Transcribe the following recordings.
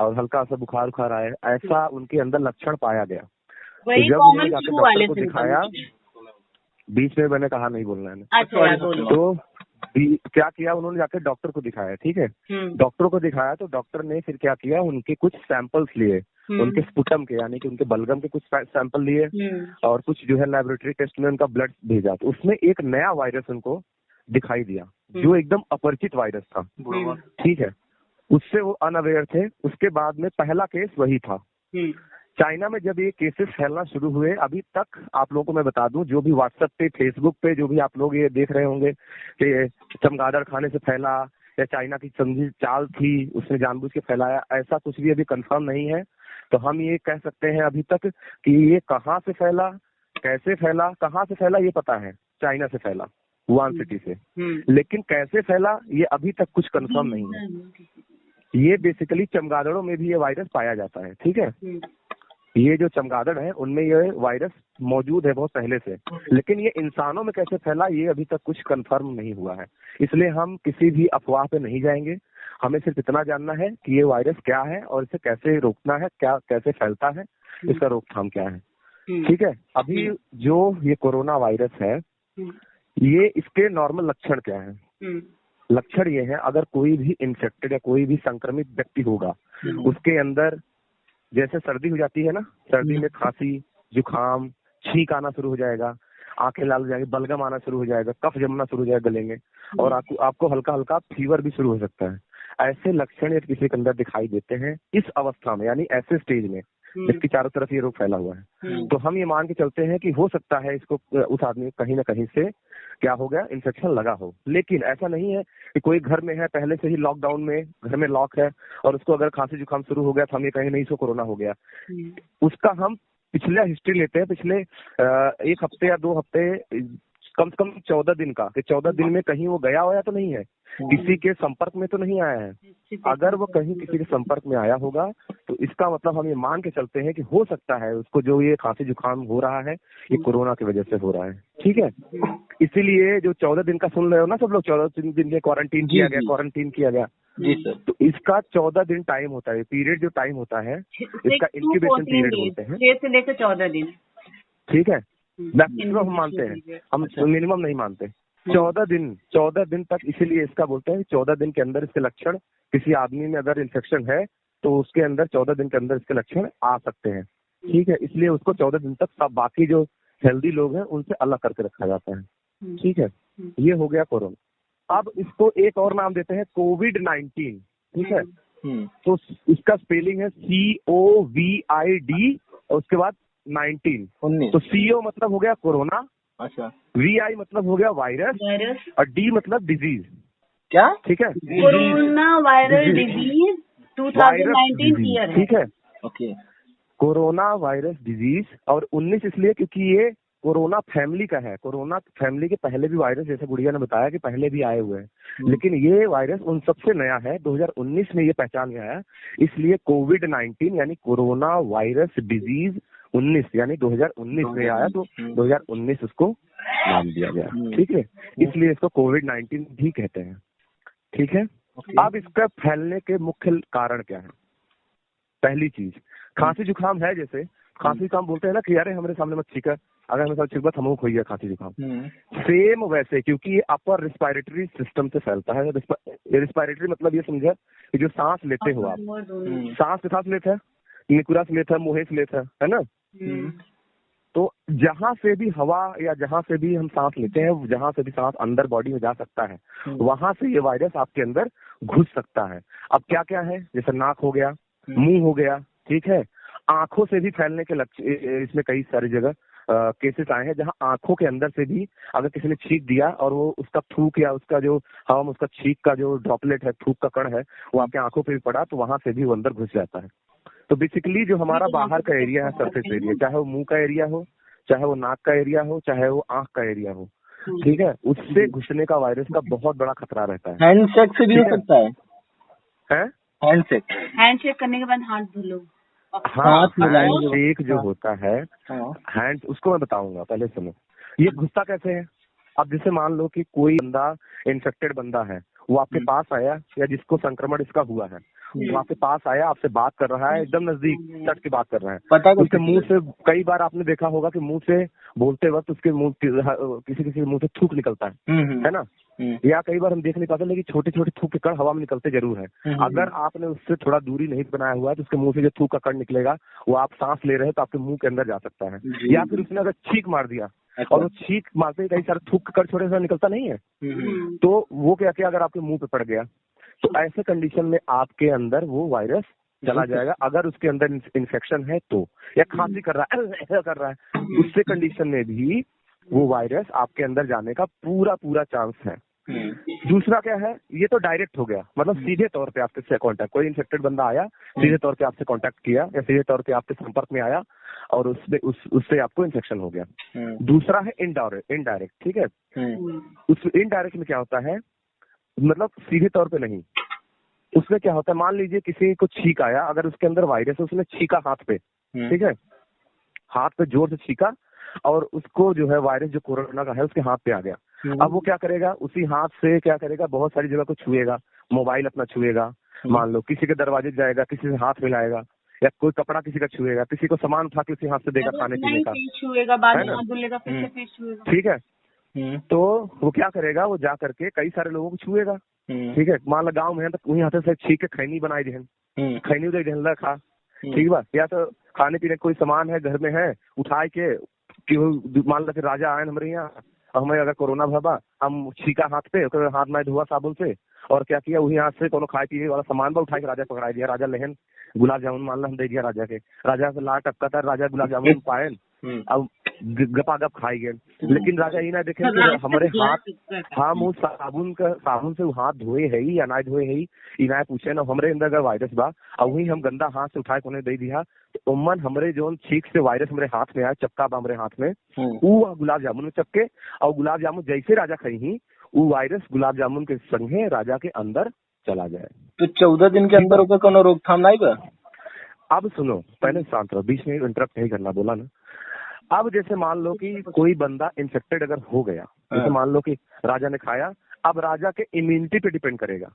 और हल्का सा बुखार उखार आए, ऐसा उनके अंदर लक्षण पाया गया। वही तो जब कॉमन उन्होंने जाकर फ्लू वाले डॉक्टर को दिखाया, बीच में मैंने कहा नहीं बोलना है, अच्छा बोलो। तो क्या किया उन्होंने, जाकर डॉक्टर को दिखाया, ठीक है। डॉक्टर को दिखाया तो डॉक्टर ने फिर क्या किया, उनके कुछ सैंपल्स लिए, उनके स्पुटम के यानी कि उनके बलगम के कुछ सैंपल लिए और कुछ जो है लेबोरेटरी टेस्ट में उनका ब्लड भेजा, तो उसमें एक नया वायरस उनको दिखाई दिया जो एकदम अपरिचित वायरस था, ठीक है। उससे वो अनअवेयर थे। उसके बाद में पहला केस वही था। चाइना में जब ये केसेस फैलना शुरू हुए, अभी तक आप लोगों को मैं बता दूं, जो भी व्हाट्सएप पे, फेसबुक पे जो भी आप लोग ये देख रहे होंगे कि चमगादड़ खाने से फैला या चाइना की समझी चाल थी, उसने जानबूझ के फैलाया, ऐसा कुछ भी अभी कंफर्म नहीं है। तो हम ये कह सकते हैं अभी तक कि ये कहाँ से फैला, कैसे फैला, कहाँ से फैला ये पता है, चाइना से फैला, वुहान सिटी से, लेकिन कैसे फैला ये अभी तक कुछ कंफर्म नहीं है। ये बेसिकली चमगादड़ों में भी ये वायरस पाया जाता है, ठीक है। ये जो चमगादड़ है उनमें ये वायरस मौजूद है बहुत पहले से, लेकिन ये इंसानों में कैसे फैला ये अभी तक कुछ कंफर्म नहीं हुआ है। इसलिए हम किसी भी अफवाह पे नहीं जाएंगे, हमें सिर्फ इतना जानना है कि ये वायरस क्या है और इसे कैसे रोकना है, क्या कैसे फैलता है, इसका रोकथाम क्या है, ठीक है। अभी जो ये कोरोना वायरस है, ये इसके नॉर्मल लक्षण क्या है? लक्षण ये है, अगर कोई भी इन्फेक्टेड या कोई भी संक्रमित व्यक्ति होगा, उसके अंदर जैसे सर्दी हो जाती है ना, सर्दी में खांसी, जुकाम, छींक आना शुरू हो जाएगा, आंखें लाल हो जाएंगी, बलगम आना शुरू हो जाएगा, कफ जमना शुरू हो जाएगा गले में, और आपको हल्का हल्का फीवर भी शुरू हो सकता है। ऐसे लक्षण यदि किसी के अंदर दिखाई देते हैं इस अवस्था में, यानी ऐसे स्टेज में जिसके चारों तरफ ये रोग फैला हुआ है, तो हम ये मान के चलते हैं कि हो सकता है इसको उस आदमी कहीं ना कहीं से क्या हो गया, इन्फेक्शन लगा हो। लेकिन ऐसा नहीं है कि कोई घर में है, पहले से ही लॉकडाउन में घर में लॉक है और उसको अगर खांसी जुकाम शुरू हो गया तो हम ये कहें नहीं इसको कोरोना हो गया। उसका हम पिछला हिस्ट्री लेते हैं, पिछले 1 हफ्ते या 2 हफ्ते, कम से कम 14 दिन का, कि 14 दिन में कहीं वो गया हो या तो नहीं है, किसी के संपर्क में तो नहीं आया है। अगर वो कहीं किसी के संपर्क में आया होगा तो इसका मतलब हम ये मान के चलते हैं कि हो सकता है उसको जो ये खांसी जुकाम हो रहा है ये कोरोना की वजह से हो रहा है, ठीक है। इसीलिए जो 14 दिन का सुन रहे हो ना सब लोग, 14 दिन के क्वारंटीन किया गया जी सर, तो इसका 14 दिन टाइम होता है, पीरियड जो टाइम होता है इसका इंक्यूबेशन पीरियड बोलते हैं, 6 से लेकर 14 दिन, ठीक है। मैक्सिमम हम मानते हैं, हम मिनिमम नहीं मानते। 14 दिन तक, इसीलिए इसका बोलते हैं 14 दिन के अंदर इसके लक्षण, किसी आदमी में अगर इन्फेक्शन है तो उसके अंदर 14 दिन के अंदर इसके लक्षण आ सकते हैं, ठीक है। इसलिए उसको 14 दिन तक सब बाकी जो हेल्दी लोग हैं उनसे अलग करके रखा जाता है, ठीक है। ये हो गया कोरोना। अब इसको एक और नाम देते हैं कोविड-19, ठीक है। तो इसका स्पेलिंग है COVID और उसके बाद 19। तो CO मतलब हो गया कोरोना, अच्छा, VI मतलब हो गया वायरस और D मतलब डिजीज, क्या, ठीक है। कोरोना वायरल डिजीज 2019 ईयर, ठीक है। ओके, कोरोना वायरस डिजीज, और 19 इसलिए क्योंकि ये कोरोना फैमिली का है। कोरोना फैमिली के पहले भी वायरस, जैसे गुड़िया ने बताया कि पहले भी आए हुए हैं, लेकिन ये वायरस उन सबसे नया है, 2019 में ये पहचान में आया। इसलिए कोविड-19 यानी कोरोना वायरस डिजीज 19 यानी 2019 में आया, तो 2019 उसको नाम दिया गया, ठीक है। इसलिए इसको कोविड-19 भी कहते हैं, ठीक है। अब इसका फैलने के मुख्य कारण क्या है? पहली चीज खांसी जुकाम है, जैसे खांसी जुकाम बोलते हैं ना कि यार हमारे सामने मत छींका, अगर हमें साथ छींका हमको खोई है खांसी जुकाम, सेम वैसे, क्योंकि ये अपर रिस्पायरेटरी सिस्टम से फैलता है। रिस्पायरेटरी मतलब ये समझे कि जो सांस लेते हो आप, सांस के सांस लेते हैं, निकुरा से लेते हैं, मुंह से लेते हैं, है ना। तो जहां से भी हवा या जहां से भी हम सांस लेते हैं, जहां से भी सांस अंदर बॉडी में जा सकता है, वहां से ये वायरस आपके अंदर घुस सकता है। अब क्या क्या है, जैसे नाक हो गया, मुंह हो गया, ठीक है। आंखों से भी फैलने के लक्षण इसमें कई सारी जगह केसेस आए हैं जहां आंखों के अंदर से भी अगर किसी ने छींक दिया और वो उसका थूक या उसका जो हम उसका छींक का जो ड्रॉपलेट है, थूक का कण है, वो आपके आंखों पे भी पड़ा तो वहां से भी वो अंदर घुस जाता है। तो बेसिकली जो हमारा बाहर का एरिया है, सरफेस एरिया, चाहे वो मुंह का एरिया हो, चाहे वो नाक का एरिया हो, चाहे वो आंख का एरिया हो, ठीक है, उससे घुसने का वायरस का बहुत बड़ा खतरा रहता है। हैंडशेक से भी हो सकता है, हैंडशेक करने के बाद हाथ धो लो। हाँ, हैंडशेक जो होता है, हैंड, उसको मैं बताऊंगा, पहले सुनो। ये घुसता कैसे है? अब जैसे मान लो कि कोई बंदा इन्फेक्टेड बंदा है, वो आपके पास आया या जिसको संक्रमण इसका हुआ है, वो आपके पास आया, आपसे बात कर रहा है, एकदम नजदीक सट के बात कर रहा है, पता उसके मुंह से कई बार आपने देखा होगा कि मुंह से बोलते वक्त उसके मुंह किसी किसी मुंह से थूक निकलता है ना, या कई बार हम देख नहीं पाते लेकिन छोटे छोटे थूक के कण हवा में निकलते जरूर है। अगर आपने उससे थोड़ा दूरी नहीं बनाया हुआ है तो उसके मुंह से जो थूक का कण निकलेगा वो आप सांस ले रहे हैं तो आपके मुंह के अंदर जा सकता है। या फिर उसने अगर छींक मार दिया और वो छींक मारते ही कई सारे थूक का कण छोटे से निकलता नहीं है, तो वो क्या किया अगर आपके मुंह पे पड़ गया तो ऐसे कंडीशन में आपके अंदर वो वायरस चला जाएगा। अगर उसके अंदर इन्फेक्शन है तो, या खांसी कर रहा है ऐसा कर रहा है, उससे कंडीशन में भी वो वायरस आपके अंदर जाने का पूरा चांस है। दूसरा क्या है, ये तो डायरेक्ट हो गया, मतलब सीधे तौर पे आपके कांटेक्ट, कोई इन्फेक्टेड बंदा आया सीधे तौर पे आपसे कांटेक्ट किया या सीधे तौर पे आपके संपर्क में आया और उससे आपको इन्फेक्शन हो गया। दूसरा है इनडायरेक्ट, ठीक है। उस इनडायरेक्ट में क्या होता है, मतलब सीधे तौर पे नहीं, उसमें क्या होता है, मान लीजिए किसी को छींक आया, अगर उसके अंदर वायरस है, उसने छींका हाथ पे, ठीक है, हाथ पे जोर से छींका और उसको जो है वायरस जो कोरोना का है उसके हाथ पे आ गया। अब वो क्या करेगा, उसी हाथ से क्या करेगा, बहुत सारी जगह को छुएगा, मोबाइल अपना छुएगा, मान लो किसी के दरवाजे जाएगा, किसी से हाथ मिलाएगा, या कोई कपड़ा किसी का छुएगा, किसी को सामान उठा के उसी हाथ से देगा खाने पीने का, छुएगा, बाद में हाथ धुलेगा, फिर से फेस छुएगा, ठीक है। तो वो क्या करेगा, वो जा करके कई सारे लोगों को छुएगा, ठीक है। मान लो गाँव में है तो वही हाथ से छींक के खैनी बनाई देन, खैनी उदय देन खा, ठीक बा। या तो खाने पीने कोई सामान है घर में है, उठाए के मान लो राजा आए हमारे यहाँ, हमें अगर कोरोना भबा, हम छीका हाथ पे, हाथ में धोआ साबुन से, और क्या किया वही हाथ से कोनो खाए पिए वाला सामान बा उठा के राजा पकड़ा दिया। राजा लहन गुलाब जामुन मान लो हम दे दिया राजा के, राजा से लाट टपका था, राजा गुलाब जामुन पाए, अब गपागप खाई गए। लेकिन राजा ये ना देखे हमारे हाथ, हाँ मुँह साबुन से हाथ धोए है ही या ना धोए है ही, इना पूछे ना हमारे अंदर अगर वायरस बा और वही हम गंदा हाथ से उठाए कोने दे दिया तो उम्मन हमारे जो छींक से वायरस हमारे हाथ में आया, चपका बा हमारे हाथ में, वो गुलाब जामुन में चपके, और गुलाब जामुन जैसे राजा खाई ही वो वायरस गुलाब जामुन के संगे राजा के अंदर चला जाए। तो 14 दिन के अंदर होकर कोनो रोकथाम नहीं बा? अब सुनो, पहले शांत रहो, बीच में इंटरप्ट नहीं करना, बोला ना। अब जैसे मान लो कि कोई बंदा इन्फेक्टेड अगर हो गया, जैसे मान लो कि राजा ने खाया, अब राजा के इम्यूनिटी पे डिपेंड करेगा,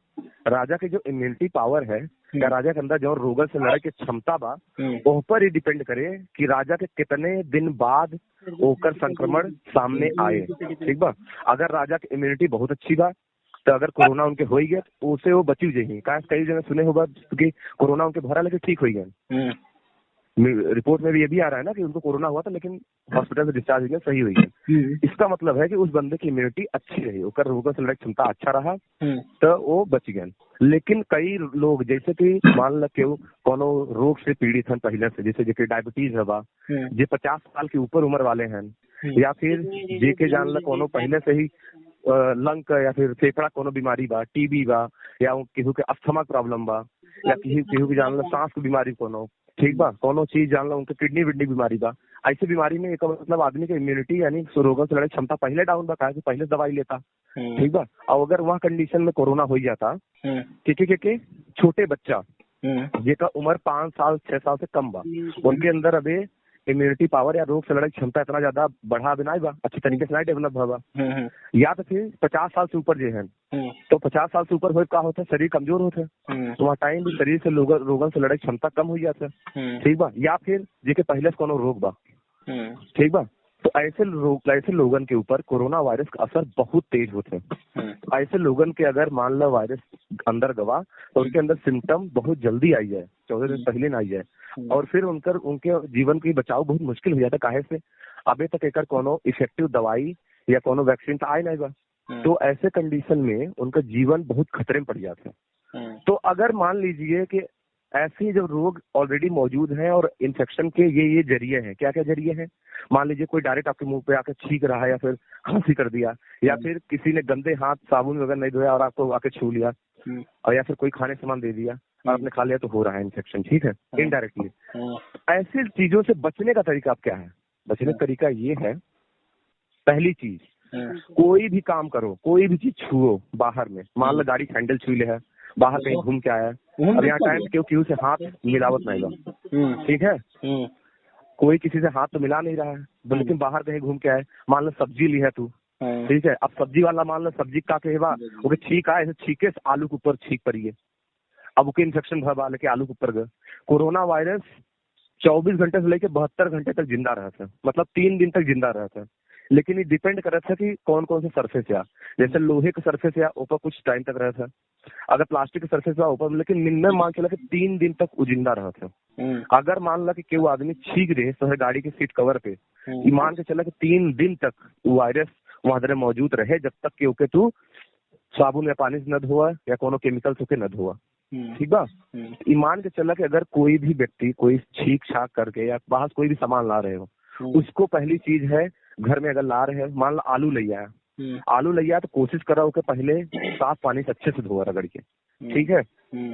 राजा की जो इम्यूनिटी पावर है या राजा के अंदर जो रोग से लड़ाई की क्षमता बा, उस पर ही डिपेंड करे कि राजा के कितने दिन बाद होकर संक्रमण सामने आए, ठीक बा। अगर राजा की इम्यूनिटी बहुत अच्छी बा तो अगर कोरोना उनके हो ही गया तो उसे वो बची जाएगी। कई जगह सुने होगा कि कोरोना उनके भरा लेके ठीक हो गया, रिपोर्ट में भी ये भी आ रहा है ना कि उनको कोरोना हुआ था लेकिन हॉस्पिटल से डिस्चार्ज हो गया, सही हुई है। इसका मतलब है कि उस बंदे की इम्यूनिटी अच्छी रही, उसका रोग से लड़ाई क्षमता अच्छा रहा तो वो बच गया। लेकिन कई लोग जैसे कि मान लो केहू कोनो रोग से पीड़ित हैं पहले से, जैसे जेके डायबिटीज है बा, जे 50 साल के ऊपर उम्र वाले हैं, या फिर जेके जान लो कोनो पहले से ही लंग या फिर फेफड़ा कोनो बीमारी बा, टीबी बा, या केहू के अस्थमा प्रॉब्लम बा, या केहू की जान लो सांस की बीमारी कोनो, ठीक बा, कोनो चीज जान लो उनके किडनी विडनी बीमारी बा। ऐसी बीमारी में एक मतलब आदमी की इम्यूनिटी यानी रोगों से लड़ाई क्षमता पहले डाउन बा, कि पहले दवाई लेता, ठीक बा। और अगर वह कंडीशन में कोरोना हो जाता, के छोटे बच्चा जेका उम्र 5 साल 6 साल से कम बा, उनके अंदर अभी इम्यूनिटी पावर या रोग से लड़ाई क्षमता इतना ज्यादा बढ़ा भी नहीं बा, अच्छी तरीके से नहीं डेवलप बा। या तो फिर 50 साल से ऊपर जो है, तो 50 साल से ऊपर हो क्या होता है, शरीर कमजोर होता है, तो वहाँ टाइम भी शरीर से रोगन से लड़ाई क्षमता कम हो जाता है, ठीक बा। या फिर जेके पहले से कोनो रोग बा, ठीक बा। तो ऐसे लोगन के ऊपर कोरोना वायरस का असर बहुत तेज होता है। ऐसे लोगन के अगर मान लो वायरस अंदर गवा तो उनके अंदर सिम्टम बहुत जल्दी आई जाए, 14 दिन पहले ना आई जाए, और फिर उनके जीवन की बचाव बहुत मुश्किल हो जाता है। काहे से अभी तक एक कोनो इफेक्टिव दवाई या कोनो वैक्सीन तो आए नहीं बा, तो ऐसे कंडीशन में उनका जीवन बहुत खतरे में पड़ जाता है। तो अगर मान लीजिए कि ऐसे जो रोग ऑलरेडी मौजूद हैं और इन्फेक्शन के ये जरिए हैं, क्या क्या जरिए हैं, मान लीजिए कोई डायरेक्ट आपके मुंह पे आके छींक रहा है या फिर खांसी कर दिया, या फिर किसी ने गंदे हाथ साबुन वगैरह नहीं धोया और आपको आके छू लिया, और या फिर कोई खाने सामान दे दिया और आपने खा लिया, तो हो रहा है इन्फेक्शन, ठीक है, इनडायरेक्टली। ऐसी चीजों से बचने का तरीका आप क्या है? बचने का तरीका ये है, पहली चीज, कोई भी काम करो, कोई भी चीज छुओ बाहर में, मान लो गाड़ी हैंडल छू ले है, बाहर कहीं घूम के आया है, अब यहाँ टाइम क्यों से हाथ मिलावट नहीं बा, ठीक है, कोई किसी से हाथ तो मिला नहीं रहा है, लेकिन बाहर कहीं घूम के आए, मान लो सब्जी ली है तू, ठीक है, अब सब्जी वाला मान लो सब्जी का कहवा वो छींक आए, छीके आलू के ऊपर छींक पड़ी है, अब उसके इन्फेक्शन भरवा लेके आलू के ऊपर गए। कोरोना वायरस 24 घंटे से लेके 72 घंटे तक जिंदा रहा था, मतलब 3 दिन तक जिंदा रहा था। लेकिन ये डिपेंड कर रहा था कि कौन कौन से सरफेस या, जैसे लोहे के सरफेस या ऊपर कुछ टाइम तक रहा था, अगर प्लास्टिक के सरफेस या ऊपर, लेकिन मिनिमम मान चला कि 3 दिन तक वो जिंदा रहा था। अगर मान ला कि केहू आदमी छींक रहे तो गाड़ी के सीट कवर पे, मान के चला कि 3 दिन तक वो वायरस वहां मौजूद रहे, जब तक कि ओके तू साबुन या पानी से न धोआ या कोनो केमिकल से न धोआ, ठीक बा। ईमान के चला कि अगर कोई भी व्यक्ति कोई छींक छाक करके या बाहर कोई भी सामान ला रहे हो, उसको पहली चीज है घर में अगर ला रहे हैं, मान लो आलू ले आया, आलू ले आया तो कोशिश करो कि पहले साफ पानी से अच्छे से धोआ रगड़ के, ठीक है।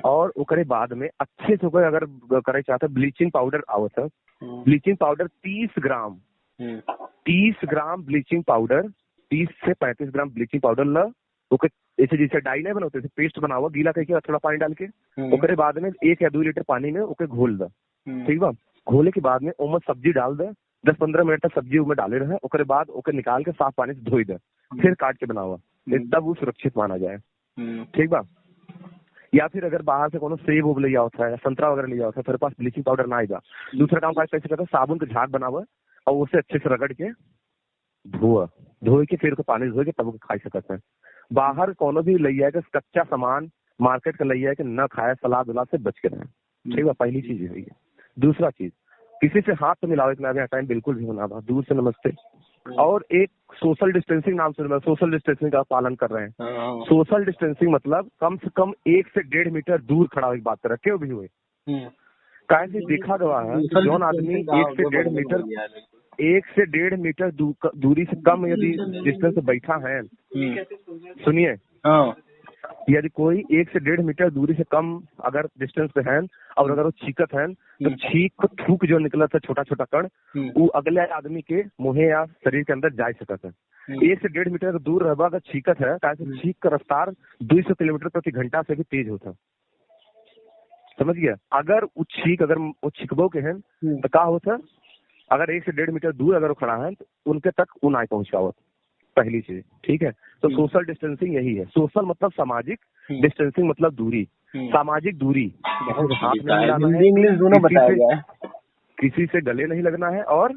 और उसके बाद में अच्छे से अगर करे चाहते ब्लीचिंग पाउडर आवत है, ब्लीचिंग पाउडर 30 ग्राम ब्लीचिंग पाउडर, 30 से 35 ग्राम ब्लीचिंग पाउडर ला, ओके ऐसे जैसे डाई नहीं बनाते पेस्ट बनावा गीला करके थोड़ा पानी डाल के, उसके बाद में 1 या 2 लीटर पानी में ओके घोल द, ठीक बा। घोले के बाद में ओमे सब्जी डाल दे, 10-15 मिनट तक सब्जी उसमें डाले रहे, उसके बाद ओके निकाल के साफ पानी से धोई दे, फिर काट के बनावा, तब वो सुरक्षित माना जाए, ठीक बा। या फिर अगर बाहर से कोनो सेब उब लिया होता है, संतरा वगैरह लिया होता है, तेरे पास ब्लीचिंग पाउडर ना आएगा, दूसरा काम कैसे करता है, साबुन के झाग बनावा और उसे अच्छे से रगड़ के धोए के फिर पानी धोए के तब खा सकते हैं। बाहर कोनो भी लिया है कच्चा सामान मार्केट का लिया है कि न खाए, सलाद उलाद से बच के रहे, ठीक है, पहली चीज है। दूसरा चीज, किसी से हाथ तो मिलावे के टाइम बिल्कुल भी होना, दूर से नमस्ते। और एक सोशल डिस्टेंसिंग नाम से सोशल डिस्टेंसिंग का पालन कर रहे हैं। सोशल डिस्टेंसिंग मतलब कम से कम 1 से 1.5 मीटर दूर खड़ा हुई बात कर रहे, क्यों भी हुए कैसे देखा गया है, जौन आदमी 1 से 1.5 मीटर दूरी से कम यदि डिस्टेंस से बैठा है, सुनिए, यदि कोई 1 से 1.5 मीटर दूरी से कम अगर डिस्टेंस पे है और अगर वो छींकत है तो छींक को थूक जो निकला था छोटा छोटा कण, वो अगले आदमी के मुंह या शरीर के अंदर जा सकता है। 1 से 1.5 मीटर दूर रहबा अगर छींकत है, छींक का रफ्तार 200 किलोमीटर प्रति घंटा से भी तेज होता, समझ गया। अगर वो छींक अगर वो छिकबो के है तो क्या होता, अगर 1 से 1.5 मीटर दूर अगर वो खड़ा है तो उनके तक वो ना पहुंच पावत, पहली चीज, ठीक है। तो सोशल डिस्टेंसिंग यही है। सोशल मतलब सामाजिक, डिस्टेंसिंग मतलब दूरी, सामाजिक दूरी, हाथ नहीं मिलाना है, इंग्लिश दोनों बताया गया है, किसी से गले नहीं लगना है और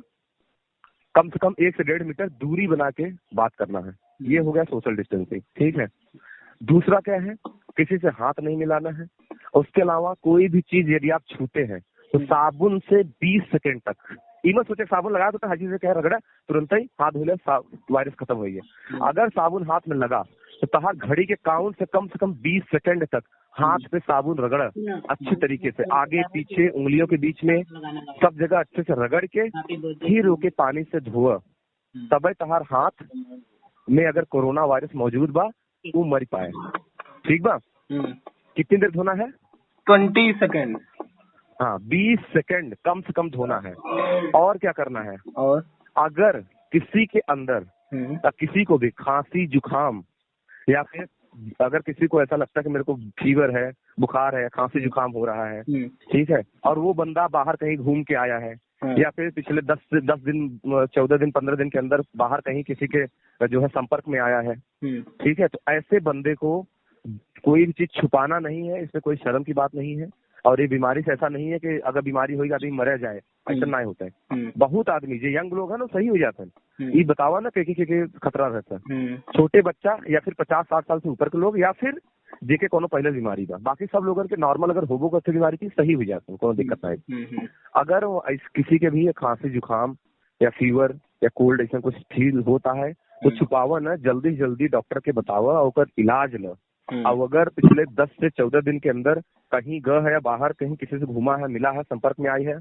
कम से कम 1 से 1.5 मीटर दूरी बना के बात करना है, ये हो गया सोशल डिस्टेंसिंग, ठीक है। दूसरा क्या है, किसी से हाथ नहीं मिलाना है। उसके अलावा कोई भी चीज यदि आप छूते हैं तो साबुन से 20 सेकेंड तक, मत सोचे साबुन लगा तो हर चीज से कह रगड़ा तुरंत ही हाथ धोले वायरस खत्म हो गया। अगर साबुन हाथ में लगा तो तहार घड़ी के काउंट से कम 20 सेकंड तक हाथ पे साबुन रगड़ अच्छी तरीके से, आगे पीछे उंगलियों के बीच में सब जगह अच्छे से रगड़ के फिर ओके पानी से धोआ, तब तहार हाथ में अगर कोरोना वायरस मौजूद बा वो मर पाए, ठीक बा। कितनी देर धोना है? 20 सेकंड, हाँ 20 सेकंड कम से कम धोना है। और क्या करना है, और अगर किसी के अंदर किसी को भी खांसी जुकाम या फिर अगर किसी को ऐसा लगता है कि मेरे को फीवर है, बुखार है, खांसी जुकाम हो रहा है, ठीक है, और वो बंदा बाहर कहीं घूम के आया है या फिर पिछले 10 दिन 14 दिन 15 दिन के अंदर बाहर कहीं किसी के जो है संपर्क में आया है, ठीक है, तो ऐसे बंदे को कोई भी चीज छुपाना नहीं है, इसमें कोई शर्म की बात नहीं है। और ये बीमारी से ऐसा नहीं है कि अगर बीमारी होगी आदमी मर जाए, ऐसा नहीं होता है। बहुत आदमी जो यंग लोग है ना सही हो जाते हैं, ये बतावा ना के खतरा रहता है। छोटे बच्चा या फिर 50-60 साल से ऊपर के लोग या फिर जेके कोनो पहले बीमारी बा, बाकी सब लोगों के नॉर्मल अगर होबो करते बीमारी की सही हो जाते हैं, कोनो दिक्कत नहीं। अगर किसी के भी खांसी जुकाम या फीवर या कोल्ड ऐसा कुछ फील होता है तो छुपावा ना, जल्दी से जल्दी डॉक्टर के बतावा और इलाज लो। अब अगर पिछले 10 से 14 दिन के अंदर कहीं गए है या बाहर कहीं किसी से घूमा है, मिला है, संपर्क में आई है,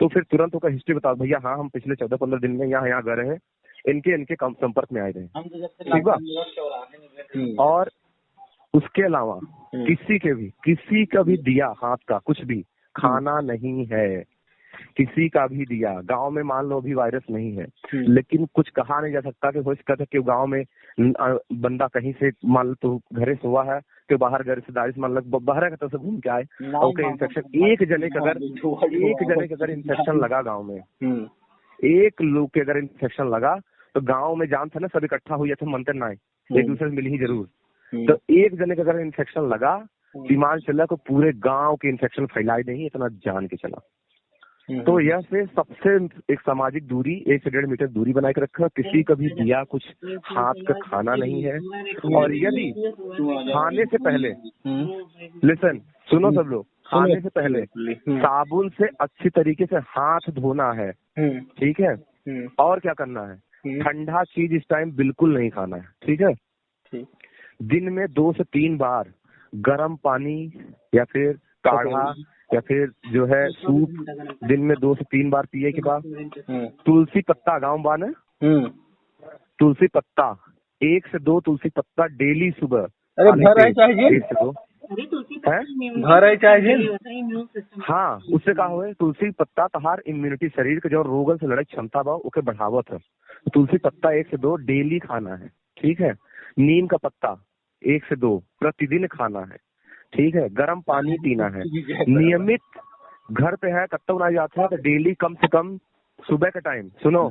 तो फिर तुरंत उसका हिस्ट्री बताओ, भैया हाँ हम पिछले 14-15 दिन में यहाँ गए हैं, इनके संपर्क में आए रहे, ठीक है। और उसके अलावा किसी का भी दिया हाथ का कुछ भी खाना नहीं है, किसी का भी दिया। गांव में मान लो अभी वायरस नहीं है लेकिन कुछ कहा नहीं जा सकता कि हो सकता है कि गांव में बंदा कहीं से मान लो तो घरे से हुआ है कि बाहर घर रिश्तेदारी से मान लो बाहर की तरफ से घूम के आए और इन्फेक्शन एक जने का अगर इन्फेक्शन लगा गाँव में, एक लोग के अगर इन्फेक्शन लगा तो गाँव में जान था ना सब इकट्ठा हुई थे, मंत्र ना एक दूसरे से मिली ही जरूर। तो एक जने का अगर इन्फेक्शन लगा दिमाग चला को पूरे गांव के इन्फेक्शन फैलाए नहीं, इतना जान के चला। तो यह से सबसे एक सामाजिक दूरी 1 से 1.5 मीटर दूरी बना के रखा। किसी का भी दिया कुछ हाथ का खाना नहीं है। और यदि खाने से पहले, लिसन सुनो सब लोग, खाने से पहले साबुन से अच्छी तरीके से हाथ धोना है, ठीक है। और क्या करना है, ठंडा चीज इस टाइम बिल्कुल नहीं खाना है, ठीक है। दिन में 2 से 3 बार गर्म पानी या फिर काढ़ा या फिर जो है सूप दिन में 2 से 3 बार पिए के बाद तुलसी पत्ता, गाँव बान है, तुलसी पत्ता 1 से 2 तुलसी पत्ता डेली सुबह। अरे भर है चाहिए 1 से 2 भर है चाहिए। हाँ, उससे कहा हुआ है तुलसी पत्ता तहार इम्यूनिटी, शरीर के जो रोगन से लड़ाई क्षमता बा ओके बढ़ावत है। तुलसी पत्ता 1 से 2 डेली खाना है, ठीक है। नीम का पत्ता 1 से 2 प्रतिदिन खाना है, ठीक है। गर्म पानी पीना है नियमित। घर पे है कत्ता बनाया जाता है तो डेली कम से कम सुबह का टाइम, सुनो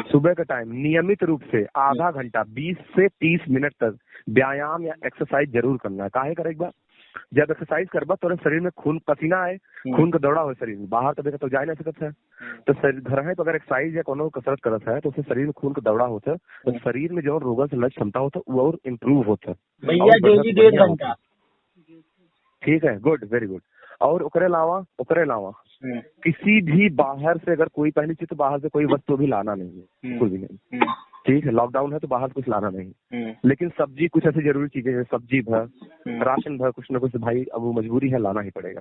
सुबह का टाइम नियमित रूप से आधा घंटा 20 से 30 मिनट तक व्यायाम या एक्सरसाइज जरूर करना है। काहे करे एक बार जब एक्सरसाइज करबा तो शरीर में खून पसीना आए, खून का दौड़ा हो शरीर में, बाहर तो देखा तो जा नहीं सकता है। तो घर है तो अगर एक्सरसाइज या कोनो कसरत करता है तो उससे शरीर में खून का दौड़ा होता है, तो शरीर में जो रोगों से लड़ क्षमता होता है वो और इम्प्रूव होता है। भैया डेली 1.5 घंटा, ठीक है, गुड, वेरी गुड। और ओकरे अलावा किसी भी बाहर से अगर कोई पहली चीज तो बाहर से कोई वस्तु भी लाना नहीं है, बिल्कुल भी नहीं, ठीक है। लॉकडाउन है तो बाहर कुछ लाना नहीं, लेकिन सब्जी कुछ ऐसी जरूरी चीजें हैं, सब्जी भर, राशन भर, कुछ ना कुछ भाई अब वो मजबूरी है, लाना ही पड़ेगा।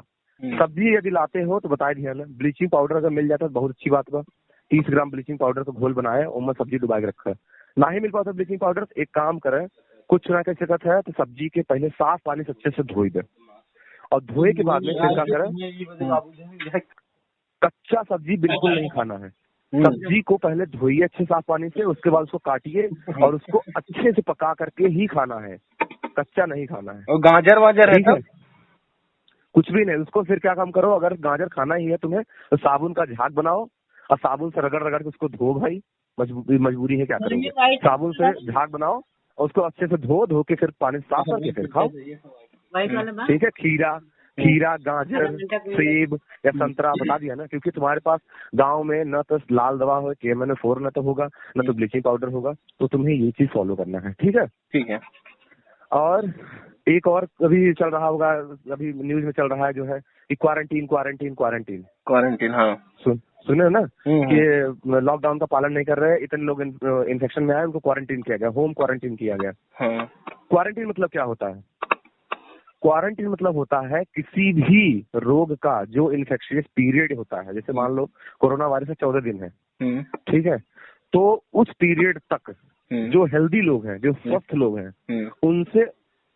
सब्जी यदि लाते हो तो बता दिया ना, ब्लीचिंग पाउडर अगर मिल जाता है बहुत अच्छी बात बा। 30 ग्राम ब्लीचिंग पाउडर का घोल बनाया, उनमें सब्जी डुबा के रखा है। ना ही मिल पाता ब्लीचिंग पाउडर, एक काम करे, कुछ चुना कैसे करता है तो सब्जी के पहले साफ पानी से अच्छे से धोई दे, और धोए के बाद में फिर क्या करें, कच्चा सब्जी बिल्कुल नहीं खाना है। सब्जी को पहले धोइए अच्छे साफ पानी से, उसके बाद उसको काटिए और उसको अच्छे से पका करके ही खाना है, कच्चा नहीं खाना है। और गाजर वाजर है कुछ भी नहीं। उसको फिर क्या काम करो, अगर गाजर खाना ही है तुम्हें तो साबुन का झाग बनाओ और साबुन से रगड़ रगड़ के उसको धो भाई, मजबूरी है क्या करोगे, साबुन से झाग बनाओ और उसको अच्छे से धो के फिर पानी साफ करके फिर खाओ, ठीक है। खीरा, गाजर, सेब या संतरा बता दिया ना, क्योंकि तुम्हारे पास गांव में न तो लाल दवा हो, KMNO4 न तो होगा, न तो ब्लीचिंग पाउडर होगा, तो तुम्हें ये चीज फॉलो करना है, ठीक है। ठीक है। और एक और अभी चल रहा होगा, अभी न्यूज में चल रहा है जो है कि क्वारंटीन, हाँ सुने ना कि लॉकडाउन का पालन नहीं कर रहे, इतने लोग इन्फेक्शन में आए, उनको क्वारंटीन किया गया, होम क्वारंटीन किया गया। क्वारंटीन मतलब क्या होता है, क्वारंटीन मतलब होता है किसी भी रोग का जो इन्फेक्शियस पीरियड होता है, जैसे मान लो कोरोना वायरस है 14 दिन है, ठीक है। तो उस पीरियड तक जो हेल्दी लोग हैं, जो स्वस्थ लोग हैं, उनसे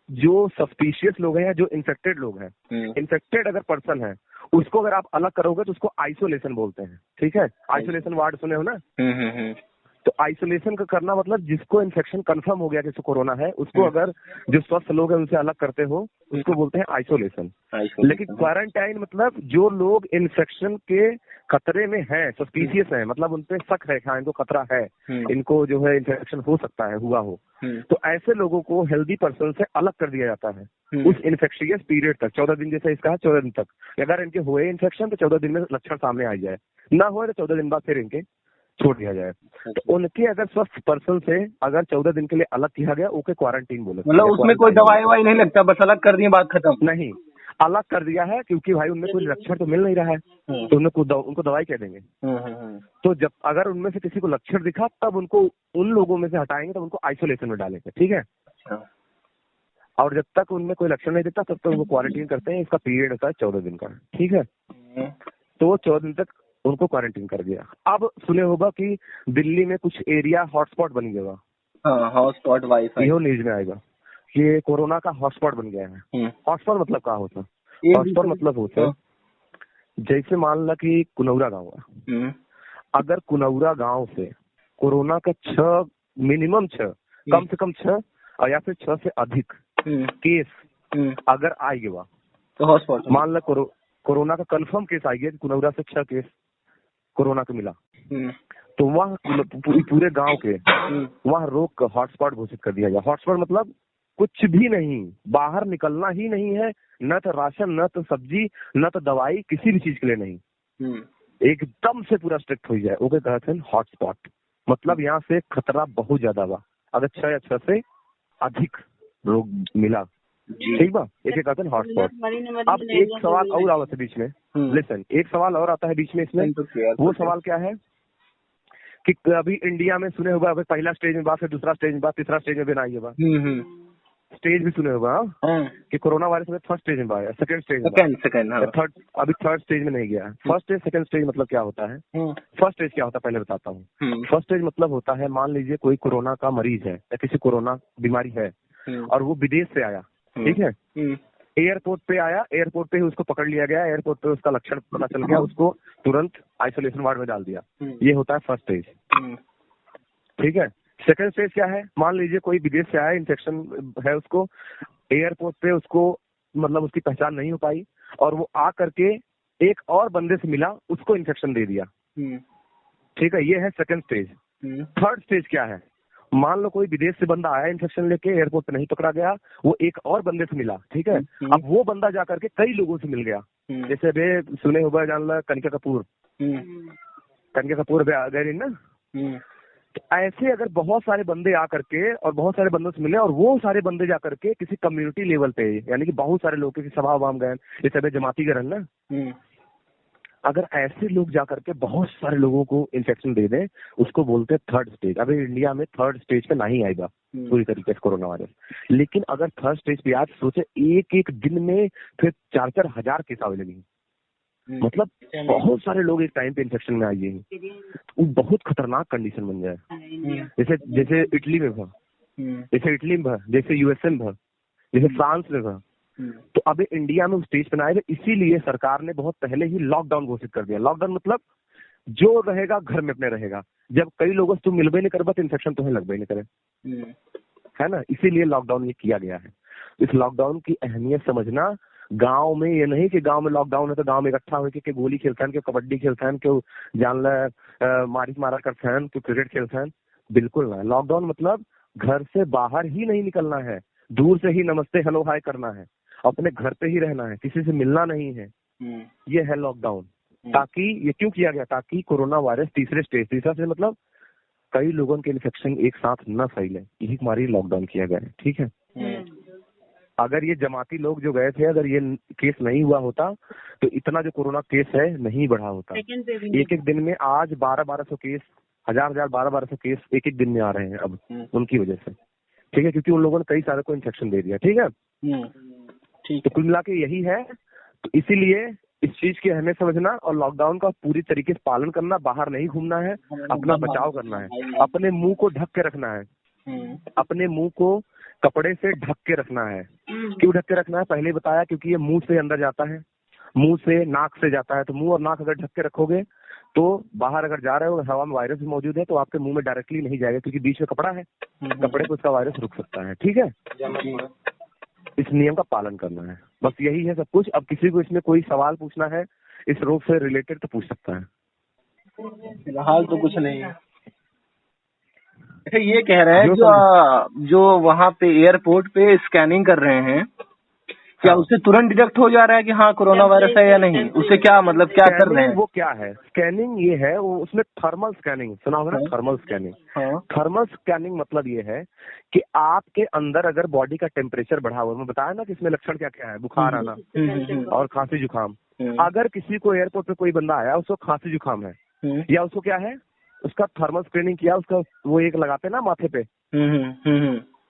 जो सस्पिशियस लोग हैं, जो इन्फेक्टेड लोग हैं, इन्फेक्टेड अगर पर्सन है उसको अगर आप अलग करोगे तो उसको आइसोलेशन बोलते हैं, ठीक है। आइसोलेशन वर्ड सुने हो ना, तो आइसोलेशन का करना मतलब जिसको इन्फेक्शन कंफर्म हो गया कि कोरोना है, उसको अगर जो स्वस्थ लोग हैं उनसे अलग करते हो उसको बोलते हैं आइसोलेशन। लेकिन क्वारंटाइन मतलब जो लोग इन्फेक्शन के खतरे में हैं, सस्पिशियस हैं, मतलब उनपे शक है, हाँ इनको खतरा है, इनको जो है इन्फेक्शन हो सकता है, हुआ हो, तो ऐसे लोगों को हेल्दी पर्सन से अलग कर दिया जाता है उस इन्फेक्शियस पीरियड तक, 14 दिन जैसे इसका है 14 दिन तक। अगर इनके हुए इन्फेक्शन तो 14 दिन में लक्षण सामने आ जाए, ना हुए तो 14 दिन बाद फिर इनके छोड़ दिया जाए। तो उनके अगर स्वस्थ पर्सन से अगर 14 दिन के लिए अलग किया गया, ओके क्वारंटीन बोले, मतलब उसमें कोई दवाई नहीं लगता, बस अलग कर दिए, बात खत्म। नहीं, अलग कर दिया है क्योंकि भाई उनमें कोई लक्षण तो मिल नहीं रहा है, तो उनको दवाई क्या देंगे। तो जब अगर उनमें से किसी को लक्षण दिखा तब उनको उन लोगों में से हटाएंगे, तब उनको आइसोलेशन में डालेंगे, ठीक है। और जब तक उनमें कोई लक्षण नहीं दिखता तब तक उनको क्वारंटीन करते हैं, इसका पीरियड होता है 14 दिन का, ठीक है। तो 14 दिन तक उनको क्वारंटीन कर दिया। अब सुने होगा कि दिल्ली में कुछ एरिया हॉटस्पॉट बन गया, हॉटस्पॉट वाईफाई, यह न्यूज में आएगा कि कोरोना का हॉटस्पॉट बन गया है। हॉटस्पॉट मतलब क्या होता है, हॉटस्पॉट मतलब होता है जैसे मान ला कि कुनौरा गाँव है, अगर कुनौरा गाँव से कोरोना का मिनिमम 6 कम से कम 6 और या फिर 6 से अधिक केस अगर आए गए तो हॉटस्पॉट, मान ला कोरोना का कंफर्म केस आ गया कि कुनौरा से 6 केस कोरोना का मिला, तो वहाँ पूरे गांव के वहाँ रोग का हॉटस्पॉट घोषित कर दिया गया। हॉटस्पॉट मतलब कुछ भी नहीं, बाहर निकलना ही नहीं है, न तो राशन, न तो सब्जी, न तो दवाई, किसी भी चीज के लिए नहीं। एकदम से पूरा स्ट्रिक्ट हो जाए, ओके कहते हैं हॉटस्पॉट। मतलब यहाँ से खतरा बहुत ज्यादा हुआ, अगर 6 या 6 से अधिक रोग मिला, ठीक बा, एक कहते हैं हॉटस्पॉट। अब एक सवाल और आता है बीच में, लिसन, एक सवाल और आता है बीच में इसमें। वो सवाल क्या है कि अभी इंडिया में सुने होगा, अभी पहला स्टेज में बात, फिर दूसरा स्टेज में बात, तीसरा स्टेज में भी नहीं होगा, स्टेज भी सुने होगा कि कोरोना वायरस में फर्स्ट स्टेज में आया, सेकंड स्टेज में, थर्ड, अभी थर्ड स्टेज में नहीं गया। फर्स्ट स्टेज सेकंड स्टेज मतलब क्या होता है? फर्स्ट स्टेज क्या होता है पहले बताता हूँ। फर्स्ट स्टेज मतलब होता है, मान लीजिए कोई कोरोना का मरीज है या किसी कोरोना बीमारी है और वो विदेश से आया, ठीक है, एयरपोर्ट पे आया, एयरपोर्ट पे ही उसको पकड़ लिया गया, एयरपोर्ट पे उसका लक्षण पता चल गया, उसको तुरंत आइसोलेशन वार्ड में डाल दिया, ये होता है फर्स्ट स्टेज, ठीक है। सेकंड स्टेज क्या है? मान लीजिए कोई विदेश से आया, इन्फेक्शन है उसको, एयरपोर्ट पे उसको मतलब उसकी पहचान नहीं हो पाई और वो आ करके एक और बंदे से मिला, उसको इन्फेक्शन दे दिया, ठीक है, ये है सेकंड स्टेज। थर्ड स्टेज क्या है? मान लो कोई विदेश से बंदा आया इन्फेक्शन लेके, एयरपोर्ट पे नहीं पकड़ा गया, वो एक और बंदे से मिला, ठीक है, अब वो बंदा जा करके कई लोगों से मिल गया, जैसे बे सुने होगा, जान ला कनिका कपूर, कनिका कपूर गए ना, तो ऐसे अगर बहुत सारे बंदे आ करके और बहुत सारे बंदों से मिले और वो सारे बंदे जा करके किसी कम्युनिटी लेवल पे, यानी कि बहुत सारे लोग किसी सभा वभा में गए, जैसे जमाती गए ना, अगर ऐसे लोग जाकर के बहुत सारे लोगों को इन्फेक्शन दे दें, उसको बोलते हैं थर्ड स्टेज। अभी इंडिया में थर्ड स्टेज पे नहीं आएगा पूरी तरीके से कोरोना वायरस, लेकिन अगर थर्ड स्टेज पे आज सोचे एक एक दिन में फिर 4-4 हजार केस आने लगे, मतलब बहुत सारे लोग एक टाइम पे इन्फेक्शन में आए हैं, वो बहुत खतरनाक कंडीशन बन जाए। जैसे इटली में था, जैसे इटली में, जैसे यूएसए में, जैसे फ्रांस में था, तो अभी इंडिया में स्टेज पे आए, इसीलिए सरकार ने बहुत पहले ही लॉकडाउन घोषित कर दिया। लॉकडाउन मतलब जो रहेगा घर में अपने रहेगा, जब कई लोगों से तुम मिलबे नहीं करबा तो इन्फेक्शन तुम्हें लगबे नहीं करे, है ना, इसीलिए लॉकडाउन ये किया गया है। इस लॉकडाउन की अहमियत समझना, गांव में ये नहीं कि गांव में लॉकडाउन है तो गांव में इकट्ठा होकर के गोली खेलते हैं, क्यों कबड्डी खेलते हैं, क्यों जान ला मारी मारा करते हैं, क्यों क्रिकेट खेलते हैं, बिल्कुल ना। लॉकडाउन मतलब घर से बाहर ही नहीं निकलना है, दूर से ही नमस्ते हेलो हाय करना है, अपने घर पे ही रहना है, किसी से मिलना नहीं है, ये है लॉकडाउन। ताकि ये क्यों किया गया? ताकि कोरोना वायरस तीसरा स्टेज मतलब कई लोगों के इन्फेक्शन एक साथ न फैले, यही हमारी लॉकडाउन किया गया है, ठीक है। अगर ये जमाती लोग जो गए थे, अगर ये केस नहीं हुआ होता तो इतना जो कोरोना केस है नहीं बढ़ा होता। एक एक दिन में आज 1200 केस, 1200 केस एक एक दिन में आ रहे हैं अब उनकी वजह से, ठीक है, क्योंकि उन लोगों ने कई सारे को इन्फेक्शन दे दिया, ठीक है। तो कुल मिला के यही है, तो इसीलिए इस चीज की अहमियत समझना और लॉकडाउन का पूरी तरीके से पालन करना, बाहर नहीं घूमना है, अपना बचाव करना है, अपने मुंह को ढक के रखना है, अपने मुंह को कपड़े से ढक के रखना है। क्यों ढक के रखना है? पहले बताया, क्योंकि ये मुंह से अंदर जाता है, मुंह से नाक से जाता है, तो मुंह और नाक अगर ढक के रखोगे तो बाहर अगर जा रहे हो, हवा में वायरस भी मौजूद है तो आपके मुंह में डायरेक्टली नहीं जाएगा, क्योंकि बीच में कपड़ा है, कपड़े को उसका वायरस रुक सकता है, ठीक है। इस नियम का पालन करना है, बस यही है सब कुछ। अब किसी को इसमें कोई सवाल पूछना है इस रोग से रिलेटेड तो पूछ सकता है। फिलहाल तो कुछ नहीं है। अच्छा, ये कह रहे हैं जो वहाँ पे एयरपोर्ट पे स्कैनिंग कर रहे हैं, क्या उससे तुरंत डिटेक्ट हो जा रहा है कि हाँ कोरोना वायरस है या नहीं? उससे क्या मतलब क्या कर रहे हैं? वो क्या है स्कैनिंग? ये है वो, उसमें थर्मल स्कैनिंग सुना होगा ना, थर्मल स्कैनिंग। थर्मल स्कैनिंग मतलब ये है कि आपके अंदर अगर बॉडी का टेम्परेचर बढ़ा हुआ, मैं बताया ना कि इसमें लक्षण क्या क्या है, बुखार आना और खांसी जुकाम। अगर किसी को एयरपोर्ट पे कोई बंदा आया, उसको खांसी जुकाम है या उसको क्या है, उसका थर्मल स्क्रीनिंग किया, उसका वो एक लगाते ना माथे पे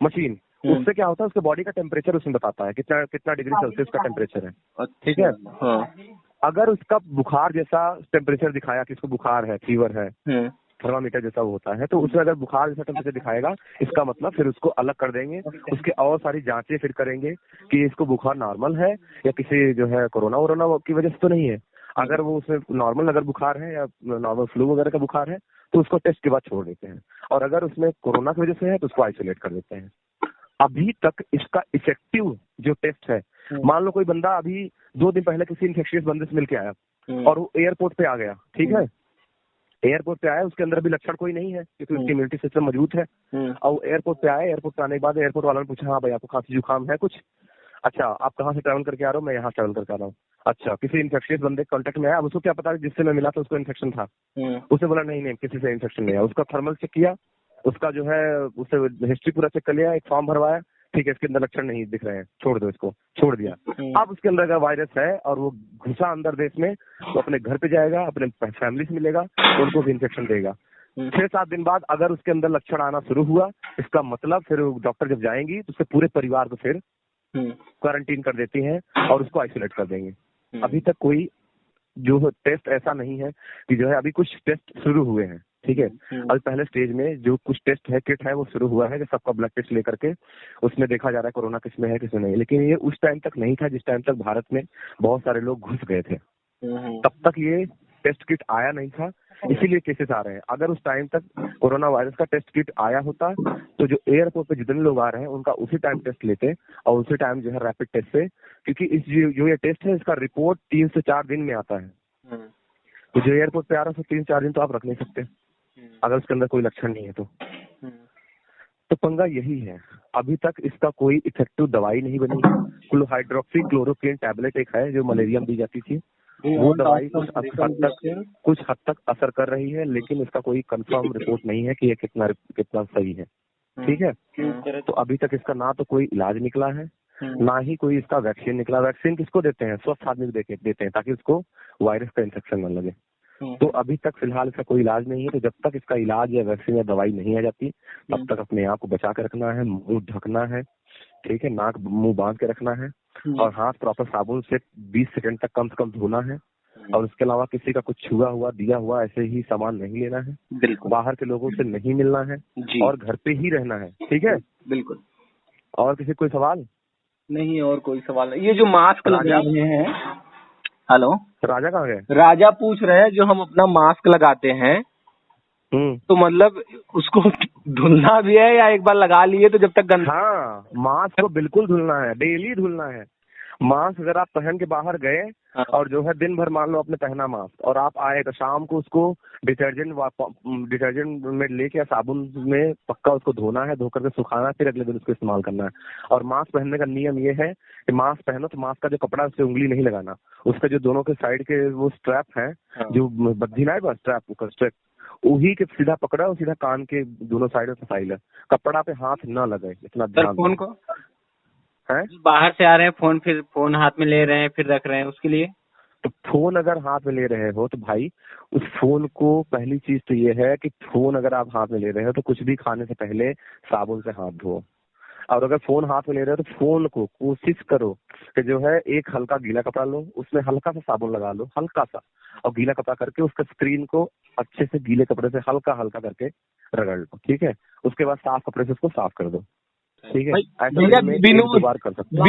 मशीन, उससे क्या होता है, उसके बॉडी का टेम्परेचर उसमें बताता है कितना डिग्री सेल्सियस का टेम्परेचर है, ठीक है। अगर उसका बुखार जैसा टेम्परेचर दिखाया कि इसको बुखार है, फीवर है, थर्मामीटर जैसा वो होता है, तो उसमें अगर बुखार जैसा टेम्परेचर दिखाएगा, इसका मतलब फिर उसको अलग कर देंगे, उसके और सारी जांचें फिर करेंगे कि इसको बुखार नॉर्मल है या किसी जो है कोरोना वोरोना की वजह से तो नहीं है। अगर वो उसमें नॉर्मल अगर बुखार है या नॉर्मल फ्लू वगैरह का बुखार है तो उसको टेस्ट के बाद छोड़ देते हैं, और अगर उसमें कोरोना की वजह से है तो उसको आइसोलेट कर देते हैं। अभी तक इसका इफेक्टिव जो टेस्ट है, मान लो कोई बंदा अभी 2 दिन पहले किसी इन्फेक्शियस बंदे से मिलके आया और वो एयरपोर्ट पे आ गया, ठीक है, एयरपोर्ट पे आया, उसके अंदर भी लक्षण कोई नहीं है क्योंकि उसकी इम्यूनिटी सिस्टम मजबूत है। और एयरपोर्ट पे आए, एयरपोर्ट पे आने के बाद एयरपोर्ट वालों ने पूछा, हाँ भाई आपको खांसी जुकाम है कुछ? अच्छा, आप कहाँ से ट्रैवल करके आ रहे हो? मैं यहाँ ट्रैवल करके आ रहा हूँ। अच्छा, किसी इन्फेक्शियस बंदे कांटेक्ट में आया? अब उसको क्या पता जिससे मैं मिला था उसको इन्फेक्शन था? उसने बोला नहीं किसी से इन्फेक्शन नहीं है। उसका थर्मल चेक किया, उसका जो है उससे हिस्ट्री पूरा चेक कर लिया, एक फॉर्म भरवाया, ठीक है इसके अंदर लक्षण नहीं दिख रहे हैं, छोड़ दो इसको, छोड़ दिया। अब उसके अंदर अगर वायरस है और वो घुसा अंदर देश में, तो अपने घर पे जाएगा, अपने फैमिली से मिलेगा, तो उनको भी इन्फेक्शन देगा। 6-7 दिन बाद अगर उसके अंदर लक्षण आना शुरू हुआ, इसका मतलब फिर डॉक्टर जब जाएंगी तो उसके पूरे परिवार को फिर क्वारंटीन कर देती हैं और उसको आइसोलेट कर देंगे। अभी तक कोई जो टेस्ट ऐसा नहीं है कि जो है, अभी कुछ टेस्ट शुरू हुए हैं, ठीक है। अभी पहले स्टेज में जो कुछ टेस्ट है, किट है, वो शुरू हुआ है कि सबका ब्लड टेस्ट लेकर के उसमें देखा जा रहा है कोरोना किसमें है किसमें नहीं। लेकिन ये उस टाइम तक नहीं था जिस टाइम तक भारत में बहुत सारे लोग घुस गए थे, तब तक ये टेस्ट किट आया नहीं था, इसीलिए केसेस आ रहे हैं। अगर उस टाइम तक कोरोना वायरस का टेस्ट किट आया होता तो जो एयरपोर्ट पे जितने लोग आ रहे हैं उनका उसी टाइम टेस्ट लेते और उसी टाइम जो है रैपिड टेस्ट से, क्योंकि इस जो ये टेस्ट है इसका रिपोर्ट 3 से 4 दिन में आता है। तो जो एयरपोर्ट पे आ रहा है 3-4 दिन तो आप रख नहीं सकते अगर उसके अंदर कोई लक्षण नहीं है तो पंगा यही है। अभी तक इसका कोई इफेक्टिव दवाई नहीं बनी है। हाइड्रोक्सी क्लोरोक्विन टैबलेट एक है जो मलेरिया में दी जाती थी, वो दवाई कुछ हद तक असर कर रही है, लेकिन इसका कोई कंफर्म रिपोर्ट नहीं है कि ये कितना सही है, ठीक है। तो अभी तक इसका ना तो कोई इलाज निकला है, ना ही कोई इसका वैक्सीन निकला। वैक्सीन किसको देते हैं? स्वस्थ आदमी को देते हैं ताकि उसको वायरस का इन्फेक्शन न लगे। तो अभी तक फिलहाल इसका कोई इलाज नहीं है। तो जब तक इसका इलाज या वैक्सीन या दवाई नहीं आ जाती तब तक अपने आप को बचा के रखना है, मुंह ढकना है, ठीक है, नाक मुंह बांध के रखना है और हाथ प्रॉपर साबुन से 20 सेकंड तक कम से कम धोना है। और उसके अलावा किसी का कुछ छुआ हुआ दिया हुआ ऐसे ही सामान नहीं लेना है, बिल्कुल बाहर के लोगों से नहीं मिलना है और घर पे ही रहना है, ठीक है। बिल्कुल। और किसी कोई सवाल नहीं? और कोई सवाल नहीं। ये जो मास्क लगा रहे हैं, हेलो, राजा कहाँ गए? राजा पूछ रहे हैं जो हम अपना मास्क लगाते हैं तो मतलब उसको धुलना भी है या एक बार लगा लिए तो जब तक गंदा? हाँ, मास्क को बिल्कुल धुलना है, डेली धुलना है। मास्क अगर आप पहन के बाहर गए और जो है दिन भर मान लो आपने पहना मास्क और आप आए तो शाम को उसको डिटर्जेंट में लेके या साबुन में पक्का उसको धोना है, धो करके सुखाना, फिर अगले दिन उसको इस्तेमाल करना है। और मास्क पहनने का नियम ये है कि मास्क पहनो तो मास्क का जो कपड़ा है उससे उंगली नहीं लगाना, उसका जो दोनों के साइड के वो स्ट्रैप है, जो बद्धी ना है स्ट्रैप वही के सीधा पकड़ा और सीधा कान के दोनों साइड में फसाइल है, कपड़ा पे हाथ न लगे, इतना ध्यान। फोन को है बाहर से आ रहे हैं फोन, फिर फोन हाथ में ले रहे हैं फिर रख रहे हैं, उसके लिए तो फोन अगर हाथ में ले रहे हो तो भाई उस फोन को पहली चीज तो ये है कि फोन अगर आप हाथ में ले रहे हो तो कुछ भी खाने से पहले साबुन से हाथ धो। और अगर फोन हाथ में ले रहे हो तो फोन को कोशिश करो कि जो है एक हल्का गीला कपड़ा लो, उसमें हल्का सा साबुन लगा लो, हल्का सा, और गीला कपड़ा करके उसका स्क्रीन को अच्छे से गीले कपड़े से हल्का हल्का करके रगड़ लो, ठीक है। उसके बाद साफ कपड़े से उसको साफ कर दो, ठीक है। ऐसा बार कर सकते हैं।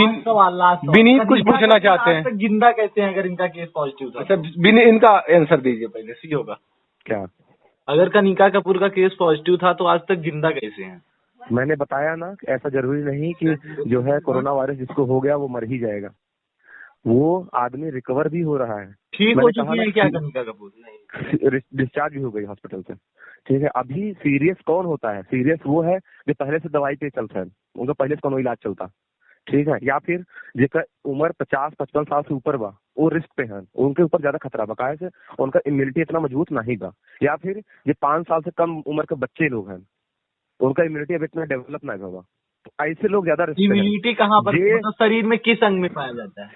विनीत कुछ पूछना चाहते हैं। जिंदा कैसे हैं अगर इनका केस पॉजिटिव था? अच्छा विनीत, इनका आंसर दीजिए पहले, सही होगा क्या? अगर कनिका कपूर का केस पॉजिटिव था तो आज तक जिंदा कैसे हैं? मैंने बताया ना, ऐसा जरूरी नहीं कि जो है कोरोना वायरस जिसको हो गया वो मर ही जाएगा, वो आदमी रिकवर भी हो रहा है, ठीक हो चुकी है क्या कनिका कपूर? डिस्चार्ज भी हो गई हॉस्पिटल से, ठीक है। अभी सीरियस कौन होता है? सीरियस वो है जो पहले से दवाई पे चलता है, उनका पहले से कोनो इलाज चलता, ठीक है। या फिर जिसका उम्र 50-55 साल से ऊपर बा, वो रिस्क पे है, उनके ऊपर ज्यादा खतरा बा, काहे से उनका इम्यूनिटी इतना मजबूत नहीं बा। या फिर जो 5 साल से कम उम्र के बच्चे लोग हैं, उनका इम्यूनिटी अभी इतना डेवलप नहीं होगा, तो ऐसे लोग ज्यादा रिस्क। इम्यूनिटी कहाँ पर, मतलब शरीर में किस अंग में पाया जाता है?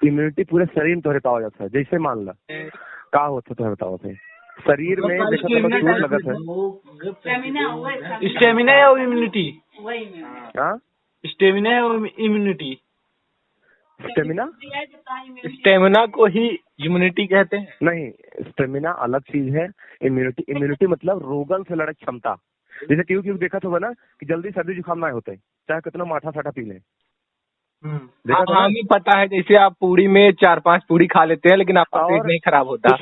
इम्यूनिटी पूरे शरीर में तोहरे पाया जाता है। जैसे मान ला का होता तो बताओ थे शरीर में चोट लगत है, स्टेमिना है और इम्यूनिटी, स्टेमिना है और इम्यूनिटी, स्टेमिना को ही इम्यूनिटी कहते हैं। नहीं, स्टेमिना अलग चीज है, इम्यूनिटी मतलब रोगन से लड़क क्षमता। जैसे क्यों देखा तो ना कि जल्दी सर्दी जुकाम ना होते चाहे कितना माठा साठा पी ले। हमें पता है, जैसे आप पूड़ी में 4-5 पूड़ी खा लेते हैं लेकिन आपका पेट नहीं खराब होता।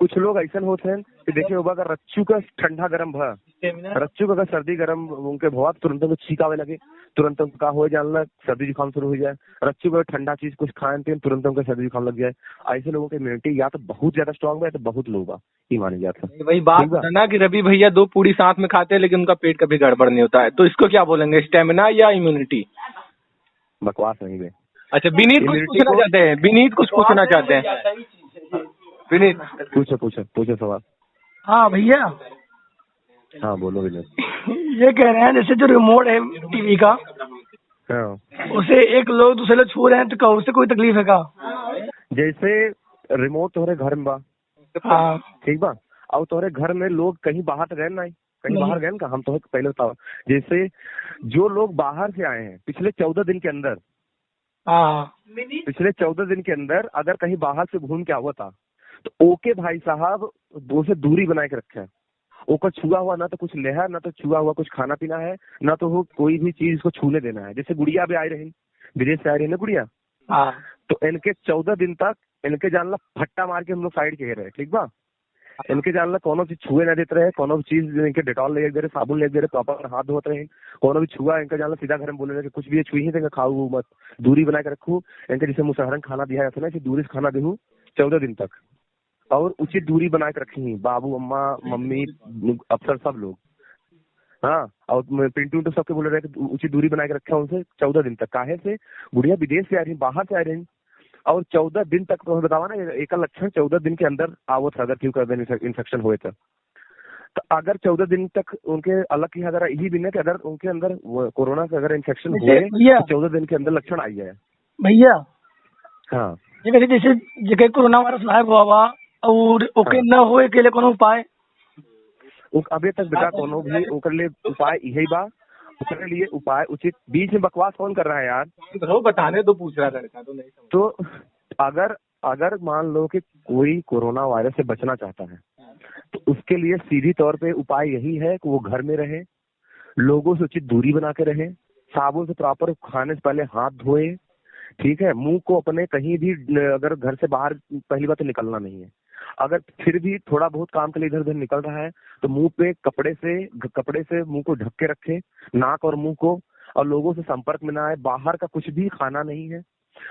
कुछ लोग ऐसा होते हैं कि देखिए अगर रच्चू का ठंडा गर्म भा रच्चू को अगर सर्दी गर्म उनके बहुत तुरंत उनको छींक आवे लगे, तुरंत उनका हो जानना सर्दी जुकाम शुरू हो जाए। रच्चू को ठंडा चीज कुछ खाएं पिए तुरंत उनका सर्दी जुकाम लग जाए। ऐसे लोगों की इम्यूनिटी या तो बहुत ज्यादा स्ट्रांग है, तो बहुत लो बा, ये मानी जाता है। वही बात है ना कि रवि भैया 2 पूरी साथ में खाते हैं लेकिन उनका पेट कभी गड़बड़ नहीं होता है, तो इसको क्या बोलेंगे, स्टेमिना या इम्यूनिटी? बकवास नहीं है। अच्छा, विनीत कुछ पूछना चाहते हैं, विनीत कुछ पूछना चाहते हैं। विनीत पूछो सवाल। हाँ भैया। हाँ बोलो विनीत। ये कह रहे हैं जैसे जो रिमोट है टीवी का, हाँ, उसे एक लोग दूसरे लोग छू रहे हैं तो क्या उससे कोई तकलीफ है का? जैसे रिमोट तोहरे घर में बा, हाँ ठीक बा, और तोहरे घर में लोग कहीं बाहर तो गए नहीं, कहीं बाहर गए ना, हम तो पहले बताओ। जैसे जो लोग बाहर से आए हैं पिछले 14 दिन के अंदर, पिछले 14 दिन के अंदर अगर कहीं बाहर से घूम के हुआ था, तो ओके भाई साहब दो से दूरी बना के रखे। ओकर छुआ हुआ ना तो कुछ लेहा, ना तो छुआ हुआ कुछ खाना पीना है, ना तो वो कोई भी चीज को छूने देना है। जैसे गुड़िया भी आई रही, विदेश से आ रही है ना गुड़िया, तो इनके 14 दिन तक इनके जानला फट्टा मार के हम लोग साइड के रहे, ठीक बा। इनके जानला कोनो चीज छुए ना देते रहे, कोनो चीज इनके डेटॉल ले दे रहे, साबुन ले दे रहे, प्रॉपर हाथ धोते रहे। कोनो भी छुआ इनका जानला सीधा घर में बोले रहे कुछ भी छुई ही देंगे, खाऊ मत, दूरी बना के रखू। इनके जैसे मुसहरन खाना दिया जाता है ना, दूरी से खाना देहू 14 दिन तक, और उचित दूरी बना के रखी, बाबू अम्मा मम्मी अफसर सब लोग। हाँ, और पिंटू तो सबके बोले रहे कि उचित दूरी बना के रखा उनसे 14 दिन तक। काहे से गुड़िया विदेश से आ रही, बाहर से आ रही, और 14 दिन तक तो बतावा ना, एक लक्षण 14 दिन के अंदर आवत है, अगर क्यों कर इन्फेक्शन हुए तो अगर 14 दिन तक उनके अलग की अगर यही दिन है कि अगर उनके अंदर कोरोना का अगर इन्फेक्शन हुए तो 14 दिन के अंदर लक्षण आई जाए भैया। हाँ, जैसे जगह कोरोना वायरस लाइव हुआ और ओके न हो के लिए कोनो उपाय? अभी तक बेटा कोनो भी ओकर लिए उपाय यही बा, उसके लिए उपाय उचित। बीच में बकवास कौन कर रहा है यार, तो बताने तो पूछ रहा लड़का तो नहीं समझ। तो अगर मान लो कि कोई कोरोना वायरस से बचना चाहता है, तो उसके लिए सीधी तौर पे उपाय यही है कि वो घर में रहे, लोगों से उचित दूरी बना के रहे, साबुन से प्रॉपर खाने से पहले हाथ धोए, ठीक है। मुंह को अपने कहीं भी अगर घर से बाहर पहली बात तो निकलना नहीं है, अगर फिर भी थोड़ा बहुत काम के लिए इधर उधर निकल रहा है तो मुंह पे कपड़े से मुंह को ढक के रखे, नाक और मुंह को, और लोगों से संपर्क में ना आए। बाहर का कुछ भी खाना नहीं है,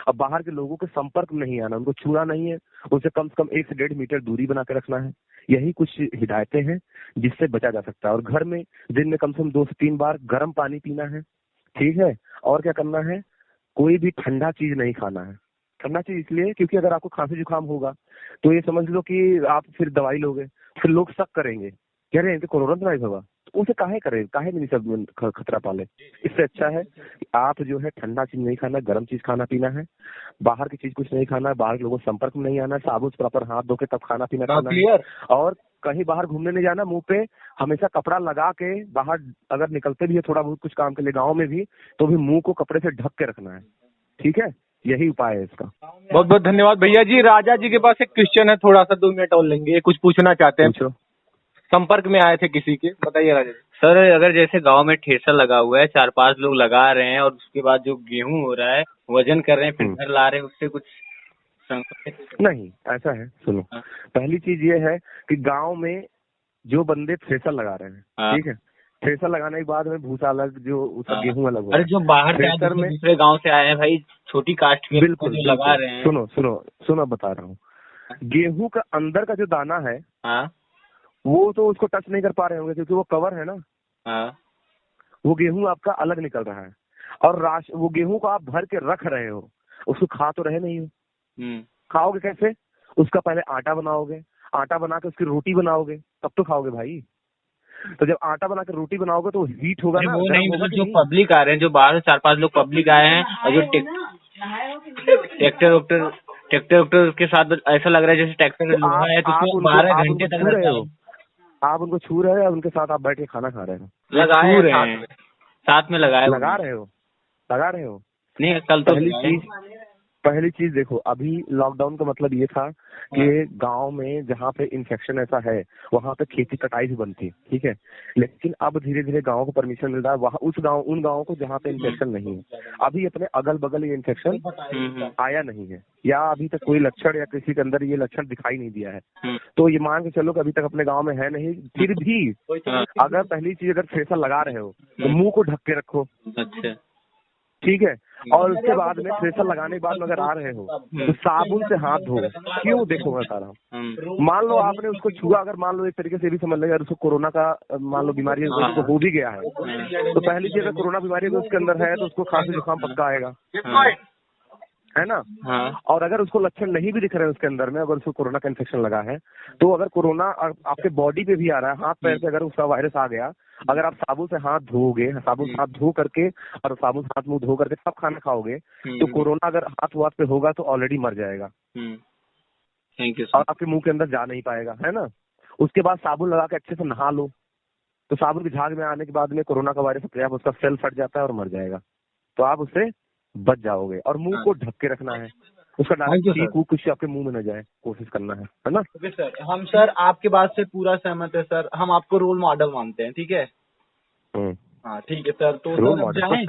अब बाहर के लोगों के संपर्क में नहीं आना, उनको छूना नहीं है, उनसे कम से कम 1 से 1.5 मीटर दूरी बना के रखना है। यही कुछ हिदायतें हैं जिससे बचा जा सकता है। और घर में दिन में कम से कम 2 से 3 बार गर्म पानी पीना है, ठीक है। और क्या करना है, कोई भी ठंडा चीज नहीं खाना है। ठंडा चीज इसलिए क्योंकि अगर आपको खांसी जुकाम होगा तो ये समझ लो कि आप फिर दवाई लोगे, फिर लोग शक करेंगे, कह रहे हैं कि कोरोना तो नहीं होगा, तो उसे काहे करें, काहे नहीं सब खतरा पाले। इससे अच्छा है कि आप जो है ठंडा चीज नहीं खाना, गर्म चीज खाना पीना है, बाहर की चीज कुछ नहीं खाना है, बाहर के लोगों से संपर्क में नहीं आना, साबुन से प्रॉपर हाथ धो के तब खाना पीना खाना है। और कहीं बाहर घूमने नहीं जाना, मुंह पे हमेशा कपड़ा लगा के बाहर अगर निकलते भी है थोड़ा बहुत कुछ काम के लिए गाँव में भी, तो भी मुंह को कपड़े से ढक के रखना है, ठीक है। यही उपाय है इसका। बहुत बहुत धन्यवाद भैया जी। राजा जी के पास एक क्वेश्चन है, थोड़ा सा 2 मिनट और लेंगे, कुछ पूछना चाहते हैं। पूछो। संपर्क में आए थे किसी के, बताइए राजा जी। सर अगर जैसे गांव में ठेसा लगा हुआ है, 4-5 लोग लगा रहे हैं, और उसके बाद जो गेहूं हो रहा है वजन कर रहे हैं, फिर घर ला रहे हैं, उससे कुछ नहीं। ऐसा है, सुनो, पहली चीज ये है कि गांव में जो बंदे थ्रेसर लगा रहे हैं, ठीक है, थ्रेसर लगाने के बाद में भूसा अलग, जो उसका गेहूं अलग हुआ। अरे जो बाहर से दूसरे गांव से आए हैं भाई, छोटी कास्ट के बिल्कुल जो लगा रहे हैं। सुनो बता रहा हूँ, गेहूं का अंदर का जो दाना है, वो तो उसको टच नहीं कर पा रहे होंगे क्योंकि वो कवर है ना। वो गेहूं आपका अलग निकल रहा है, और वो गेहूं को आप भर के रख रहे हो, उसको खा तो रहे नहीं हो। खाओगे कैसे, उसका पहले आटा बनाओगे, आटा बना के उसकी रोटी बनाओगे, तब तो खाओगे भाई। तो जब आटा बना के रोटी बनाओगे तो हीट होगा ना। वो नहीं, मतलब जो पब्लिक आ रहे हैं, जो बाहर 4-5 लोग पब्लिक आए हैं, और जो ट्रैक्टर के साथ ऐसा लग रहा है जैसे ट्रैक्टर लोहा है, तो 12 घंटे तक रहता है। आप उनको छू रहे हो या उनके साथ आप बैठ के खाना खा रहे हो? लगाए रहे हैं, साथ में लगा रहे हो। लगा रहे हो नहीं, कल तो पहली चीज देखो, अभी लॉकडाउन का मतलब ये था कि गांव में जहाँ पे इन्फेक्शन ऐसा है वहाँ पे खेती कटाई भी बंद थी, ठीक है। लेकिन अब धीरे धीरे गाँव को परमिशन मिल रहा है, वहाँ उन गाँवों को जहाँ पे इन्फेक्शन नहीं है। अभी अपने अगल बगल ये इन्फेक्शन आया नहीं है, या अभी तक कोई लक्षण या किसी के अंदर ये लक्षण दिखाई नहीं दिया है। तो ये मान के चलो कि अभी तक अपने गाँव में है नहीं। फिर भी अगर पहली चीज, अगर फेसर लगा रहे हो तो मुंह को ढक के रखो, अच्छा, ठीक है। और उसके बाद में थ्रेसर लगाने के बाद में अगर आ रहे हो तो साबुन से हाथ धो। क्यों? देखो मैं बता रहा हूँ, मान लो आपने उसको छुआ, अगर मान लो एक तरीके से भी समझ लो, अगर उसको कोरोना का मान लो बीमारी उसको हो भी गया है, तो पहली चीज, अगर कोरोना बीमारी अगर उसके अंदर है तो उसको खांसी जुकाम पक्का आएगा, है ना। और अगर उसको लक्षण नहीं भी दिख रहे हैं उसके अंदर में, अगर उसको कोरोना का इन्फेक्शन लगा है, तो अगर कोरोना आपके बॉडी पे भी आ रहा है, हाथ पैर पे अगर उसका वायरस आ गया, अगर आप साबुन से हाथ धोओगे, साबुन से हाथ धो करके और साबुन से हाथ मुंह धो करके सब खाना खाओगे, तो कोरोना अगर हाथ वाथ पे होगा तो ऑलरेडी मर जाएगा। Thank you. और आपके मुंह के अंदर जा नहीं पाएगा, है ना। उसके बाद साबुन लगा के अच्छे से नहा लो, तो साबुन की झाग में आने के बाद में कोरोना का वायरस अपने आप उसका सेल फट जाता है और मर जाएगा। तो आप उससे बच जाओगे। और मुंह को ढक के रखना है, उसका डायरेक्ट कुछ आपके मुंह में न जाए, कोशिश करना है ना। सर, हम सर आपके बात से पूरा सहमत है सर, हम आपको रोल मॉडल मानते हैं, ठीक है। हाँ ठीक है सर, तो रोल सर मॉडल।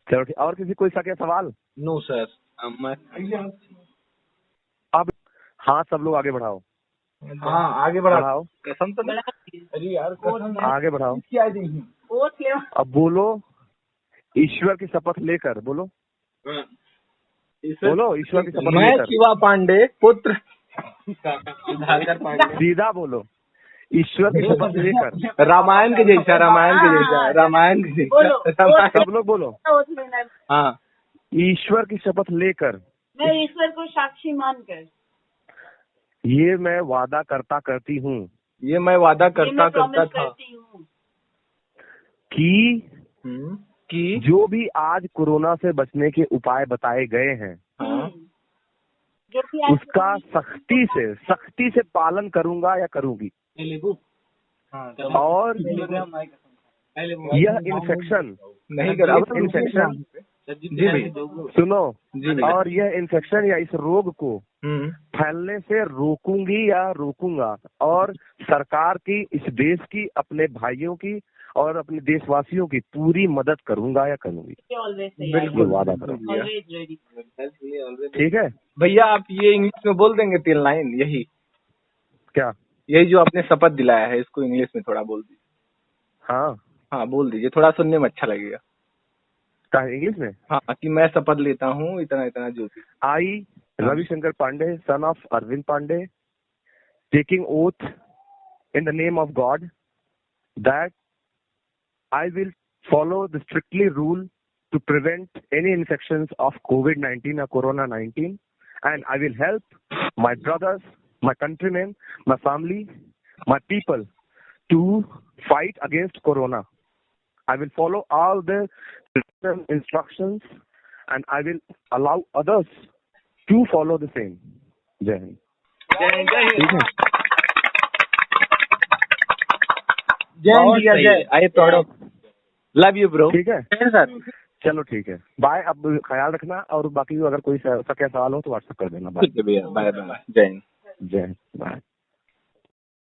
चलो ठीक। और किसी कोई सा क्या सवाल? No sir. अब हाँ, सब लोग आगे बढ़ाओ। हाँ आगे बढ़ाओ। कसम तो नहीं? अरे यार आगे बढ़ाओ। क्या अब बोलो, ईश्वर की शपथ लेकर बोलो। बोलो, ईश्वर की शपथ मैं लेकर। शिवा पांडे पुत्र सीधा बोलो, ईश्वर की शपथ लेकर। रामायण के जैसा, रामायण के जैसा, रामायण के जैसा। सब लोग बोलो। हाँ, ईश्वर की शपथ लेकर, मैं ईश्वर को साक्षी मानकर, ये मैं वादा करता करती हूँ, ये मैं वादा करता करता था कि जो भी आज कोरोना से बचने के उपाय बताए गए हैं, जो कि उसका सख्ती से पालन करूंगा या करूंगी। और यह इन्फेक्शन नहीं कर, अब इन्फेक्शन जी भाई सुनो जी, और यह इन्फेक्शन या इस रोग को फैलने से रोकूंगी या रोकूंगा, और सरकार की, इस देश की, अपने भाइयों की और अपने देशवासियों की पूरी मदद करूंगा या करूंगी। बिल्कुल वादा करूंगा। ठीक है भैया, आप ये इंग्लिश में बोल देंगे 3 लाइन, यही क्या? यही जो आपने शपथ दिलाया है, इसको इंग्लिश में थोड़ा बोल दीजिए। हाँ बोल दीजिए, थोड़ा सुनने में अच्छा लगेगा। क्या इंग्लिश में? हाँ, कि मैं शपथ लेता हूँ इतना इतना जो भी। I Ravishankar Pandey, son of Arvind Pandey, taking oath in the name of God that I will follow the strictly rule to prevent any infections of COVID-19 or Corona-19, and I will help my brothers, my countrymen, my family, my people to fight against Corona. I will follow all the instructions, and I will allow others to follow the same. Jai Hind. I proud of, love you bro. ठीक है sir, चलो ठीक है, bye. अब ख्याल रखना, और बाकी अगर कोई सा क्या सवाल हो तो व्हाट्सएप कर देना। ठीक है भैया, बाय बाय, जय हिंद। जय हिंद, बाय।